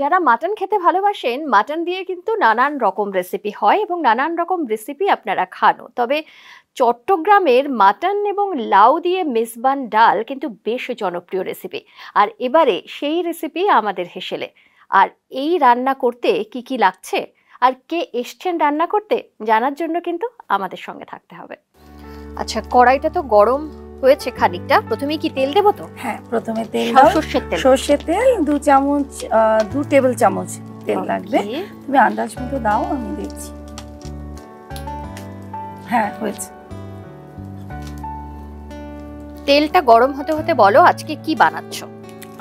যারা মাটন খেতে ভালোবাসেন, মাটন দিয়ে কিন্তু নানান রকম রেসিপি হয় এবং নানান রকম রেসিপি আপনারা খানও। তবে চট্টগ্রামের মাটন এবং লাউ দিয়ে মেজবান ডাল কিন্তু বেশ জনপ্রিয় রেসিপি। আর এবারে সেই রেসিপি আমাদের হেসেলে। আর এই রান্না করতে কি কি লাগছে আর কে এসছেন রান্না করতে জানার জন্য কিন্তু আমাদের সঙ্গে থাকতে হবে। আচ্ছা, কড়াইটা তো গরম হয়েছে খানিকটা, প্রথমে কি তেল দেবো? তো হ্যাঁ, প্রথমে তেল দাও। সর্ষের তেল 2 চামচ, 2 টেবিল চামচ তেল লাগবে। তুমি আন্দাজ মতো দাও, আমি দেখছি। হ্যাঁ, হয়েছে। তেলটা গরম হতে হতে বলো আজকে কি বানাচ্ছ?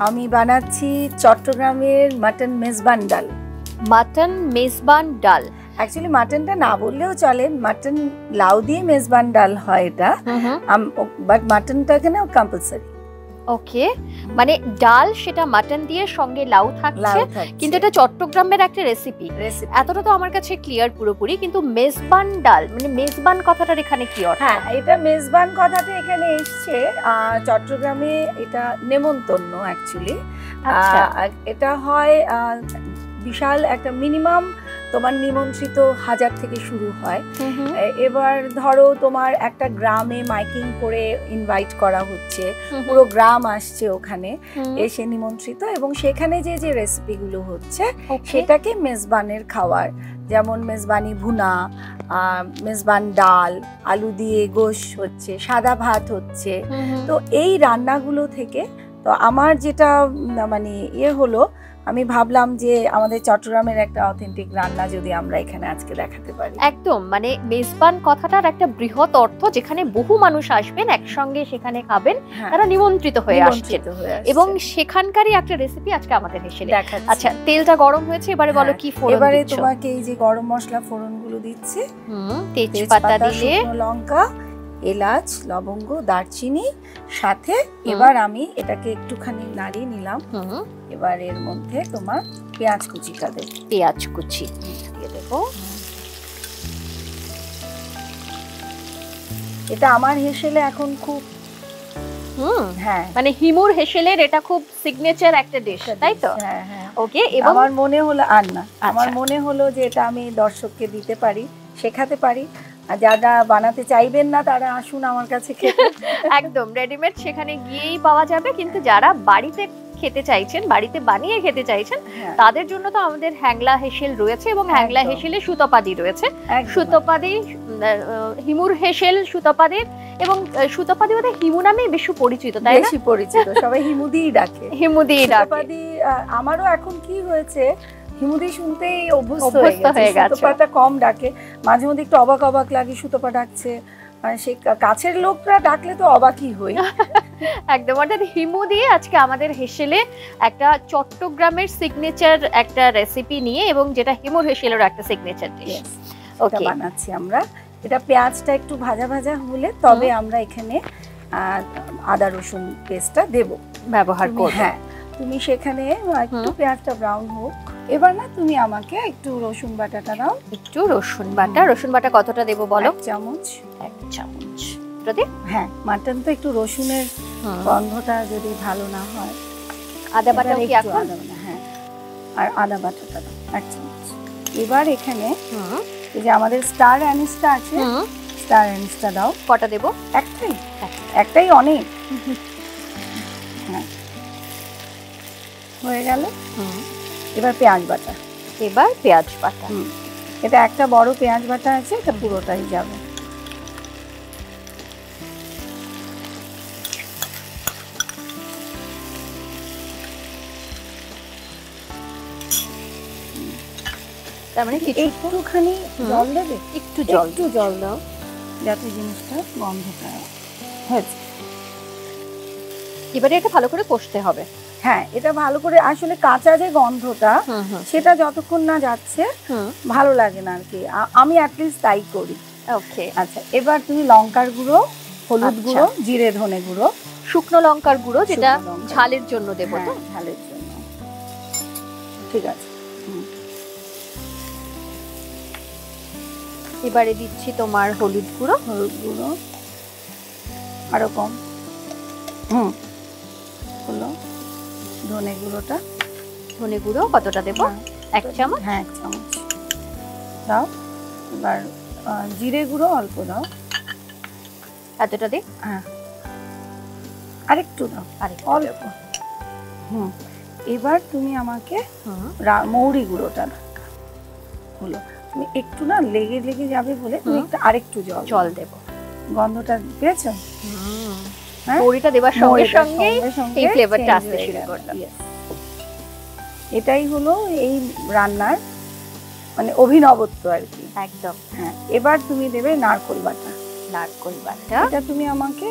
আমি বানাচ্ছি চট্টগ্রামের মাটন মেজবান ডাল। মাটন মেজবান ডাল, অ্যাকচুয়ালি মাটনটা না বললেও চলে, মাটন লাউ দিয়ে মেজবান ডাল হয় এটা, বাট মাটনটা এখানে কম্পালসারি। ওকে, মানে ডাল সেটা মাটন দিয়ে, সঙ্গে লাউ থাকছে, কিন্তু এটা চট্টগ্রামের একটা রেসিপি। এতটা তো আমার কাছে ক্লিয়ার পুরোপুরি, কিন্তু মেজবান ডাল মানে মেজবান কথাটার এখানে কি অর্থ? হ্যাঁ, এটা মেজবান কথাটা এখানে এসছে চট্টগ্রামে, এটা নেমন্তন্ন অ্যাকচুয়ালি। এটা হয় বিশাল একটা মিনিমাম, তোমার নিমন্ত্রিত 1000 থেকে শুরু হয়। এবার ধরো তোমার একটা গ্রামে মাইকিং করে ইনভাইট করা হচ্ছে, পুরো গ্রাম আসছে ওখানে এসে নিমন্ত্রিত, এবং সেখানে যে যে রেসিপিগুলো হচ্ছে সেটাকে মেজবানের খাওয়ার, যেমন মেজবানি ভুনা, মেজবান ডাল, আলু দিয়ে গোশ হচ্ছে, সাদা ভাত হচ্ছে। তো এই রান্নাগুলো থেকে তো আমার যেটা মানে হলো, আমি ভাবলাম যে আমাদের চট্টগ্রামের একটা অথেন্টিক রান্না যদি আমরা এখানে আজকে দেখাতে পারি। একদম, মানে মেজবান কথাটার একটা বৃহৎ অর্থ, যেখানে বহু মানুষ আসবেন একসঙ্গে, সেখানে খাবেন, তারা নিমন্ত্রিত হয়ে আসছেন, এবং সেখানকারই একটা রেসিপি আজকে আমাদের হেসেলে দেখাচ্ছি। আচ্ছা, তেলটা গরম হয়েছে, এবারে বলো কি ফোড়ন? এবারে তোমাকে এই যে গরম মশলা ফোড়নগুলো দিচ্ছি। তেজপাতা দিলে, লঙ্কা, এলাচ, লবঙ্গ, দারচিনি সাথে। এবার আমি এটাকে একটুখানি নাড়িয়ে নিলাম। এবার এর মধ্যে তোমার পেঁয়াজ কুচিটা দেব। পেঁয়াজ কুচি দিয়ে দেবো। এটা আমার হেসেলে এখন খুব হ্যাঁ, মানে হিমুর হেসেলের এটা খুব সিগনেচার একটা ডিশ, তাই তো? হ্যাঁ হ্যাঁ। ওকে, এবং আমার মনে হলো আমার মনে হলো যে এটা আমি দর্শককে দিতে পারি, শেখাতে পারি। আর যারা বানাতে চাইবেন না তারা আসুন আমার কাছে খেতে। একদম রেডিমেড সেখানে গিয়েই পাওয়া যাবে, কিন্তু যারা বাড়িতে খেতে চাইছেন, বাড়িতে বানিয়ে খেতে চাইছেন, তাদের জন্য তো আমাদের হ্যাংলা হেসেল রয়েছে, এবং হ্যাংলা হেসেলে সুতপাদি রয়েছে। সুতপাদি, হিমুর হেসেল সুতপাদির, এবং সুতপাদি বোধহয় হিমু নামেই বেশি পরিচিত, তাই না? বেশি পরিচিত, সবাই হিমুদিই ডাকে। হিমুদিই ডাকে। সুতপাদি আমারও এখন কি হয়েছে, হিমুদি শুনতেই অভ্যস্ত হয়ে গেছে। সুতপাটা কম ডাকে, মাঝে মধ্যে একটু অবাক অবাক লাগে, সুতপা ডাকছে। সেই কাছের লোকরা ডাকলে তো অবাকই হই। একদম, অর্থাৎ হিমু দিয়ে আজকে আমাদের হেসেলে একটা চট্টগ্রামের সিগনেচার একটা রেসিপি নিয়ে, এবং যেটা হিমুর হেসেলের একটা সিগনেচার ডিশ। ওকে, বানাচ্ছি আমরা। এটা পেঁয়াজটা একটু ভাজা ভাজা হলে তবে আমরা এখানে আদা রসুন পেস্টটা ব্যবহার করব। হ্যাঁ, তুমি সেখানে একটু পেঁয়াজটা ব্রাউন হোক। এবার না তুমি আমাকে একটু রসুন বাটাটা দাও। একটু রসুন বাটা। রসুন বাটা কতটা দেবো বলো? 1 চামচ। 1 চামচ। হ্যাঁ, মাটন তো একটু রসুনের গন্ধটা যদি ভালো না হয়। আদা বাটা কি এখন? হ্যাঁ, আর আদা বাটাটা দাও 1 চামচ। এবার এখানে এই যে আমাদের স্টার অ্যানিসটা আছে, স্টার অ্যানিসটা দাও। কটা দেবো? একটাই অনেক। হ্যাঁ, হয়ে গেল। এবার পেঁয়াজ বাটা। এটা একটা বড় পেঁয়াজ বাটা আছে, এটা পুরোটাই যাবে। তার মানে একটুখানি জল দেবে, একটু জল দাও, যাতে জিনিসটা গন্ধটা হয়েছে। এবারে এটা ভালো করে কষতে হবে। হ্যাঁ, এটা ভালো করে, আসলে কাঁচা যে গন্ধটা সেটা যতক্ষণ না যাচ্ছে ভালো লাগে না আর কি। আমি অ্যাটলিস্ট তাই করি। ওকে, আচ্ছা, এবার তুমি লঙ্কার গুঁড়ো, হলুদ গুঁড়ো, জিরে ধনে গুঁড়ো, শুকনো লঙ্কার গুঁড়ো, যেটা ঝালের জন্য দেবো। তো ঝালের জন্য, ঠিক আছে। এবারে দিচ্ছি তোমার হলুদ গুঁড়ো। আরো কম। হলো ধনে গুঁড়োটা, ধনে গুঁড়ো কতটা দেবো? 1 চামচ। হ্যাঁ 1 চামচ দাও। এবার জিরে গুঁড়ো অল্প দাও। এতটা দিই? হ্যাঁ আরেকটু দাও, অল্প। এবার তুমি আমাকে মৌরি গুঁড়োটা হলো, তুমি একটু না লেগে লেগে যাবে বলে তুমি একটু আরেকটু জল দেবো। গন্ধটা পেয়েছো? মৌরিটা দেওয়ার সঙ্গে সঙ্গে এই ফ্লেভারটা আসতে শুরু করলো। এটাই হলো এই রান্নার মানে অভিনবত্ব আর কি। একদম। হ্যাঁ এবার তুমি দেবে নারকোল বাটা। নারকোল বাটা এটা তুমি আমাকে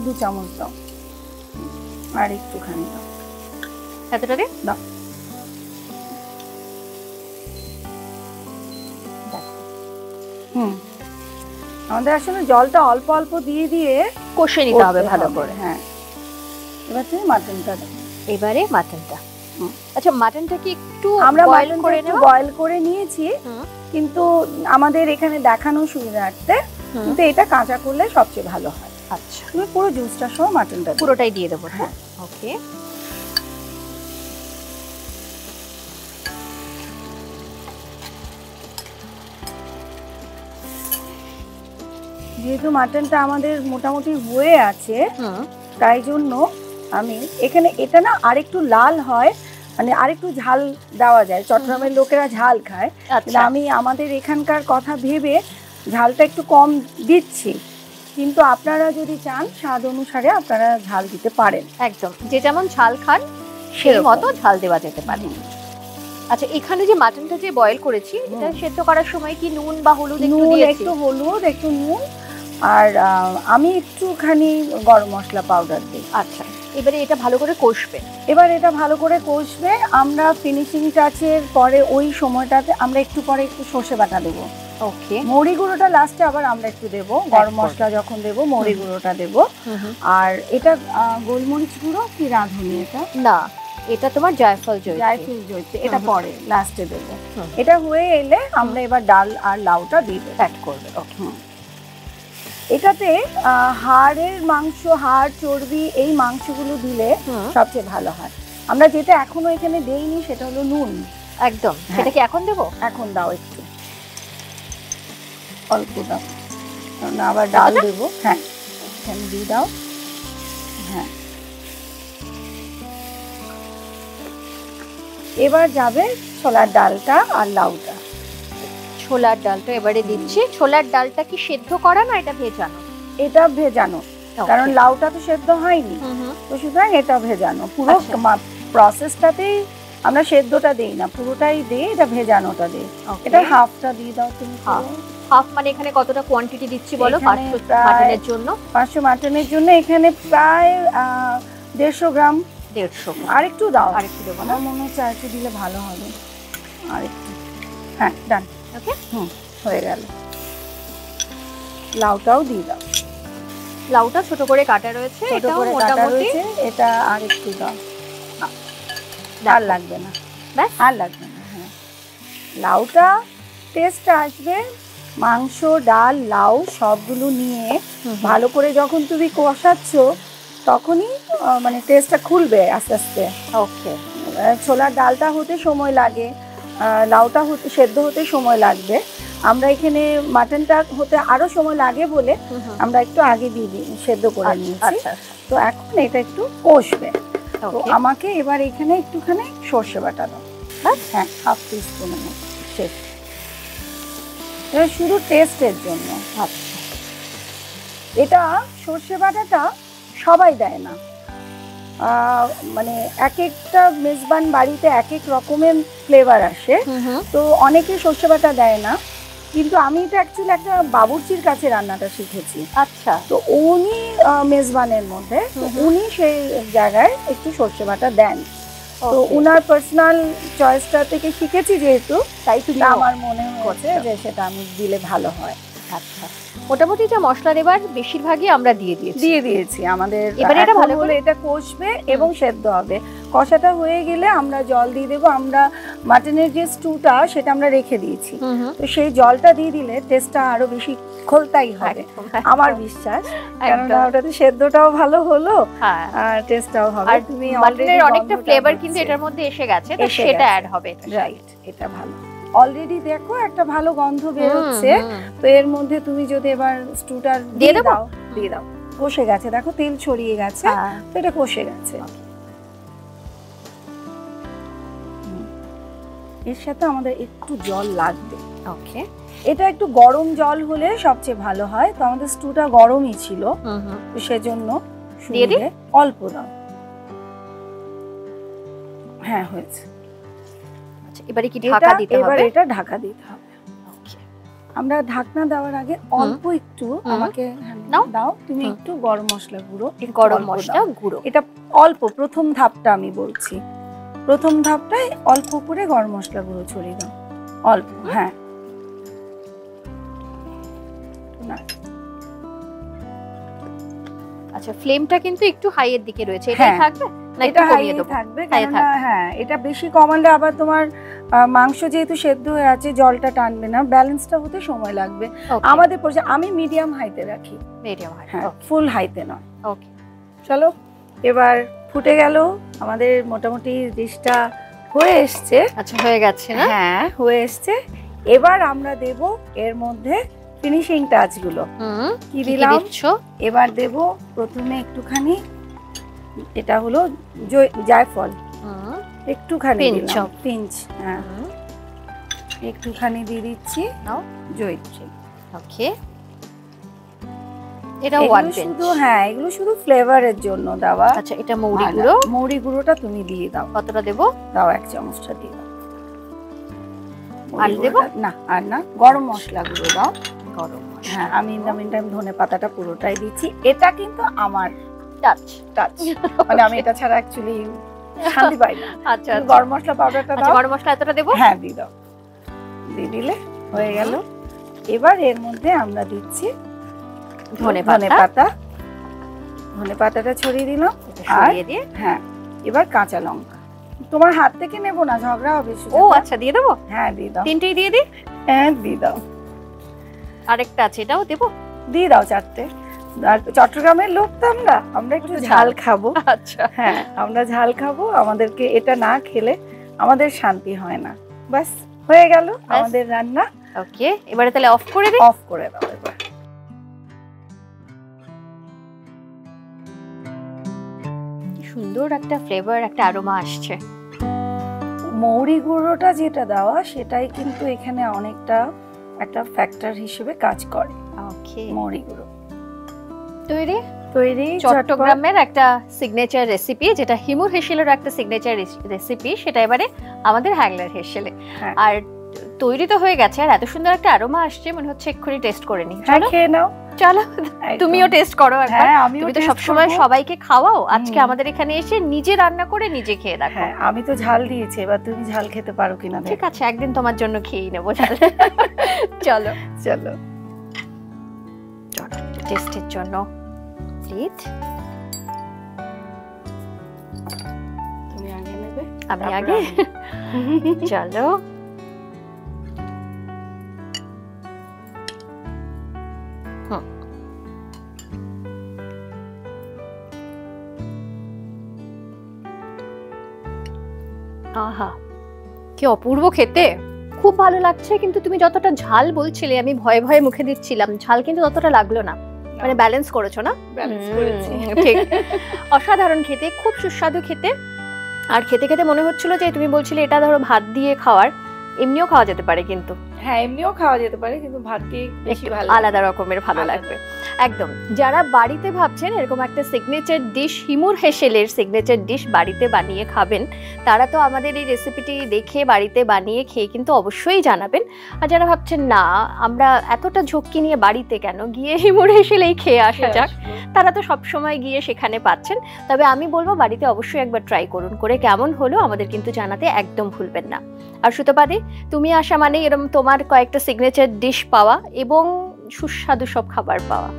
2 চামচ দাও, আর একটুখানি দাও। এতটা দিই? দাও। আমাদের আসলে জলটা অল্প অল্প দিয়ে দিয়ে কষে নিতে হবে ভালো করে। হ্যাঁ এবার তুমি মাটনটা দাও। এবারে মাটনটা। আচ্ছা মাটনটা কি একটু আমরা বয়েল করে নেব? বয়েল করে নিয়েছি, কিন্তু আমাদের এখানে দেখানোর সুবিধার্থে কিন্তু এটা কাঁচা করলে সবচেয়ে ভালো হয়। আচ্ছা তুমি পুরো জুসটা সহ মাটনটা পুরোটাই দিয়ে দেবো? হ্যাঁ ওকে। যেহেতু মাটনটা আমাদের মোটামুটি হয়ে আছে, তাই জন্য আমি এখানে এটা না আরেকটু লাল হয়, মানে আরেকটু ঝাল দেওয়া যায়। চট্টগ্রামের লোকেরা ঝাল খায়, আমি আমাদের এখানকার কথা ভেবে ঝালটা একটু কম দিচ্ছি, কিন্তু আপনারা যদি চান স্বাদ অনুসারে আপনারা ঝাল দিতে পারেন। একদম, যে যেমন ঝাল খান সেই মতো ঝাল দেওয়া যেতে পারে। আচ্ছা এখানে যে মাটনটা যে বয়েল করেছি, এটা সেদ্ধ করার সময় কি নুন বা হলুদ একটু দিয়েছি? একটু হলুদ, একটু নুন, আর আমি একটুখানি গরম মশলা পাউডার দিই। আচ্ছা এবারে এটা ভালো করে কষবে। এবার এটা ভালো করে কষবে। আমরা ফিনিশিং টাচের পরে ওই সময়টাতে আমরা একটু পরে একটু সর্ষে বাটা দেবো। ওকে। মৌরি গুঁড়োটা লাস্টে আবার আমরা একটু দেবো, গরম মশলা যখন দেবো মৌরি গুঁড়োটা দেবো। আর এটা গোলমরিচ গুঁড়ো কি রাঁধুনি? এটা না, এটা তোমার জায়ফল জয়িত্রী, এটা পরে লাস্টে দেবো। এটা হয়ে এলে আমরা এবার ডাল আর লাউটা দিয়ে অ্যাড করবে। ওকে। এটাতে হাড়ের মাংস, হাড় চর্বি এই মাংসগুলো দিলে সবচেয়ে ভালো হয়। আমরা যেটা এখনো এখানে দেইনি সেটা হলো নুন। একদম। সেটা কি এখন দেবো? এখন দাও, একটু অল্প দাও, কারণ আবার ডাল দেবো। হ্যাঁ এখানে দিয়ে দাও। হ্যাঁ এবার যাবে ছোলার ডালটা আর লাউটা। ছোলার ডালটা এবারে দিচ্ছি। ছোলার ডালটা কি সেদ্ধ করা না এটা ভেজানো? এটা ভেজানো, কারণ লাউটা তো সেদ্ধ হয়নি, তো সুতরাং এটা ভেজানো। পুরো প্রসেসটাতেই আমরা সেদ্ধটা দেই না, পুরোটাই দিই, এটা ভেজানোটা দিই। এটা হাফটা দিয়ে দাও তুমি। হাফ মানে এখানে কতটা কোয়ান্টিটি দিচ্ছি বলো? 500 মাটনের জন্য। 500 মাটনের জন্য এখানে প্রায় 150 গ্রাম। 150 গ্রাম। আরেকটু দাও। আরেকটু দেবো, আমার মনে হচ্ছে আরেকটু দিলে ভালো হবে। আরেকটু। হ্যাঁ ডান। ওকে হয়ে গেল। লাউটাও দিয়ে দাও। লাউটা ছোট করে কাটা রয়েছে, এটাও মোটামুটি। এটা আরেকটু দাও, আর লাগবে না, ব্যাস আর লাগবে না। হ্যাঁ লাউটা টেস্ট আসবে, মাংস ডাল লাউ সবগুলো নিয়ে ভালো করে যখন তুমি কষাচ্ছ তখনই মানে টেস্টটা খুলবে আস্তে আস্তে। ওকে। ছোলার ডালটা হতে সময় লাগে, লাউটা হতে সেদ্ধ হতে সময় লাগবে। আমরা এখানে মাটনটা হতে আরো সময় লাগে বলে আমরা একটু আগে দিয়ে দিই, সেদ্ধ করে নিয়েছি। তো এখন এটা একটু কষবে। তো আমাকে এবার এখানে একটুখানি সর্ষে বাটা দাও। হ্যাঁ হাফ টিস্পুন শেষ। এটা শুধু টেস্টের জন্য। আচ্ছা এটা সর্ষে বাটাটা সবাই দেয় না, মানে এক একটা মেজবান বাড়িতে এক এক রকমের ফ্লেভার আসে, তো অনেকে সর্ষে বাটা দেয় না, কিন্তু আমি এটা অ্যাকচুয়ালি একটা বাবুর্চির কাছে রান্নাটা শিখেছি। আচ্ছা। তো উনি মেজবানের মধ্যে, উনি সেই জায়গায় একটু সর্ষে বাটা দেন। তো উনার পার্সোনাল চয়েসটা থেকে শিখেছি যেহেতু, তাই তুমি আমার মনে হচ্ছে যে সেটা আমি দিলে ভালো হয়। আচ্ছা মোটামুটি যা মশলা দেবার বেশিরভাগই আমরা দিয়ে দিয়েছি আমাদের। এবারে এটা ভালো করে এটা কষবে এবং সেদ্ধ হবে। কষাটা হয়ে গেলে আমরা জল দিয়ে দেবো। আমরা মাটনের যে স্টুটা সেটা আমরা রেখে দিয়েছি, তো সেই জলটা দিয়ে দিলে টেস্টটা আরো বেশি খোলতাই হবে আমার বিশ্বাস, কারণ ওটাতে সেদ্ধটাও ভালো হলো আর টেস্টটাও হবে। আর তুমি মাটনের অনেকটা ফ্লেভার কিন্তু এটার মধ্যে এসে গেছে, তো সেটা অ্যাড হবে। রাইট, এটা ভালো। অলরেডি দেখো একটা ভালো গন্ধ বের হচ্ছে, তো এর মধ্যে তুমি যদি এবার স্টুটার দিয়ে দাও, কষে গেছে, দেখো তেল ছড়িয়ে গেছে, তো এটা কষে গেছে। এর সাথে আমাদের একটু জল লাগবে। ওকে, এটা একটু গরম জল হলে সবচেয়ে ভালো হয়, তো আমাদের স্টুটা গরমই ছিল, তো সেজন্য অল্প দাও। হ্যাঁ, হয়েছে। আচ্ছা, এবারে কি ঢাকা দিতে হবে? এবারে এটা ঢাকা দিতে হবে। আমরা ঢাকনা দেওয়ার আগে অল্প একটু আমাকে দাও, তুমি একটু গরম মশলা গুঁড়ো, এটা অল্প, প্রথম ধাপটা আমি বলছি, প্রথম ধাপটায় অল্প করে গরম মশলা গুঁড়ো ছড়িয়ে দাও, অল্প। হ্যাঁ, আচ্ছা, ফ্লেমটা কিন্তু একটু হাই এর দিকে রয়েছে, এটাই থাকবে না একটু কমিয়ে দেব? থাকবে, কারণ হ্যাঁ এটা বেশি কমালে আবার তোমার মাংস যেহেতু সেদ্ধ হয়ে আছে জলটা টানবে না, ব্যালেন্সটা হতে সময় লাগবে। আমাদের আমি মিডিয়াম হাইতে রাখি, মিডিয়াম হাই, হ্যাঁ, ফুল হাইতে নয়। ওকে, চলো এবার ফুটে গেল আমাদের, মোটামুটি ডিশটা হয়ে এসছে। আচ্ছা, হয়ে গেছে না? হ্যাঁ, হয়ে এসছে। এবার আমরা দেব এর মধ্যে ফিনিশিং টাচগুলো। কি দিলাম? এবার দেব প্রথমে একটুখানি, এটা হলো জায়ফল, একটুখানি দিলাম, পিঞ্চ, হ্যাঁ, একটুখানি দিয়ে দিচ্ছি জয়িত্রী। ওকে, এটা ওয়ান পিঞ্চ শুধু, হ্যাঁ, এগুলো শুধু ফ্লেভারের জন্য দেওয়া। আচ্ছা, এটা মৌরি গুঁড়ো, মৌরি গুঁড়োটা তুমি দিয়ে দাও। কতটা দেব? দাও, 1 চামচটা দিয়ে দাও। আর দেব না? আর না, গরম মশলা গুঁড়ো দাও। গরম মশলা, হ্যাঁ, আমি ইন ধনে পাতাটা পুরোটাই দিচ্ছি, এটা কিন্তু আমার টাচ, মানে আমি এটা ছাড়া অ্যাকচুয়ালি শান্তি পাই না। আচ্ছা, গরম মশলা পাউডারটা দাও। গরম মশলা এতটা দেব? হ্যাঁ, দিয়ে দাও, দিয়ে দিলে হয়ে গেল। এবার এর মধ্যে আমরা দিচ্ছি ধনে পাতাটা ছড়িয়ে দিলাম, ছড়িয়ে দিয়ে, হ্যাঁ, এবার কাঁচা লঙ্কা। তোমার হাত থেকে নেব না, ঝগড়া হবে। ও আচ্ছা, দিয়ে দেবো? হ্যাঁ, দিয়ে দাও। তিনটেই দিয়ে দিই? হ্যাঁ, দিয়ে দাও। আরেকটা আছে, এটাও দেবো? দিয়ে দাও 4টে। আর চট্টগ্রামের লোক তো আমরা একটু ঝাল খাবো। আচ্ছা, হ্যাঁ, আমরা ঝাল খাবো, আমাদেরকে এটা না খেলে আমাদের শান্তি হয় না। বাস, হয়ে গেল আমাদের রান্না। ওকে, এবারে তাহলে অফ করে দিই? অফ করে দাও এবার। সুন্দর একটা ফ্লেভার, একটা অ্যারোমা আসছে। মৌরি গুঁড়োটা যেটা দেওয়া সেটাই কিন্তু এখানে অনেকটা একটা ফ্যাক্টর হিসেবে কাজ করে। ওকে, মৌরি গুঁড়ো তৈরি। চট্টগ্রামের একটা সিগনেচার রেসিপি, যেটা হিমুর হেসেলের একটা সিগনেচার রেসিপি, সেটা এবারে আমাদের হ্যাংলার হেসেলে। আর তৈরি তো হয়ে গেছে, আর এত সুন্দর একটা অ্যারোমা আসছে, মনে হচ্ছে এক্ষুনি টেস্ট করে নি। চলো খেয়ে নাও। চলো, তুমিও টেস্ট করো একবার। তুমি তো সবসময় সবাইকে খাওয়াও, আজকে আমাদের এখানে এসে নিজে রান্না করে নিজে খেয়ে দেখো। হ্যাঁ, আমি তো ঝাল দিয়েছি, এবার তুমি ঝাল খেতে পারো কিনা। ঠিক আছে, একদিন তোমার জন্য খেয়ে নেবো ঝাল। চলো চলো টেস্টের জন্য প্লিজ। তুমি আগে নেবে? আমি আগে? চলো, আহা, কি অপূর্ব খেতে, খুব ভালো লাগছে। কিন্তু তুমি যতটা ঝাল বলছিলে, আমি ভয়ে ভয়ে মুখে দিচ্ছিলাম, ঝাল কিন্তু ততটা লাগলো না, মানে ব্যালেন্স করেছো না? ঠিক, অসাধারণ খেতে, খুব সুস্বাদু খেতে। আর খেতে খেতে মনে হচ্ছিল যে তুমি বলছিলে এটা ধরো ভাত দিয়ে খাওয়ার, এমনিও খাওয়া যেতে পারে কিন্তু। হ্যাঁ, এমনিও খাওয়া যেতে পারে, কিন্তু ভাত দিয়ে বেশি ভালো, আলাদা রকমের ভালো লাগবে একদম। যারা বাড়িতে ভাবছেন এরকম একটা সিগনেচার ডিশ, হিমুর হেসেলের সিগনেচার ডিশ বাড়িতে বানিয়ে খাবেন, তারা তো আমাদের এই রেসিপিটি দেখে বাড়িতে বানিয়ে খেয়ে কিন্তু অবশ্যই জানাবেন। আর যারা ভাবছেন না আমরা এতটা ঝক্কি নিয়ে বাড়িতে কেন, গিয়ে হিমুর হেসেলেই খেয়ে আসা যাক, তারা তো সবসময় গিয়ে সেখানে পাচ্ছেন। তবে আমি বলবো বাড়িতে অবশ্যই একবার ট্রাই করুন, করে কেমন হলো আমাদের কিন্তু জানাতে একদম ভুলবেন না। আর সুতপাদি, তুমি আসা মানে এরকম তোমার কয়েকটা সিগনেচার ডিশ পাওয়া এবং সুস্বাদু সব খাবার পাওয়া,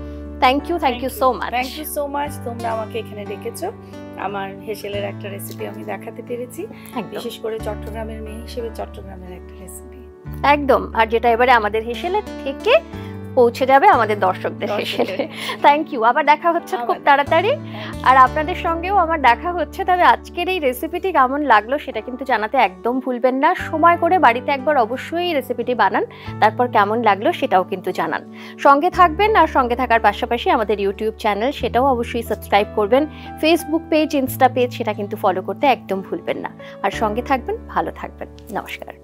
thank you so much. Thank you so much, তোমরা আমাকে এখানে ডেকেছো। আমার হেসেলের একটা রেসিপি আমি দেখাতে পেরেছি, বিশেষ করে চট্টগ্রামের মেয়ে হিসেবে চট্টগ্রামের একটা রেসিপি একদম, আর যেটা এবারে আমাদের হেসেলের থেকে পৌঁছে যাবে আমাদের দর্শকদের হেসেলে। থ্যাংক ইউ, আবার দেখা হচ্ছে খুব তাড়াতাড়ি, আর আপনাদের সঙ্গেও আমার দেখা হচ্ছে। তবে আজকের এই রেসিপিটি কেমন লাগলো সেটা কিন্তু জানাতে একদম ভুলবেন না। সময় করে বাড়িতে একবার অবশ্যই রেসিপিটি বানান, তারপর কেমন লাগলো সেটাও কিন্তু জানান। সঙ্গে থাকবেন, আর সঙ্গে থাকার পাশাপাশি আমাদের ইউটিউব চ্যানেল সেটাও অবশ্যই সাবস্ক্রাইব করবেন, ফেসবুক পেজ, ইনস্টা পেজ সেটা কিন্তু ফলো করতে একদম ভুলবেন না। আর সঙ্গে থাকবেন, ভালো থাকবেন, নমস্কার।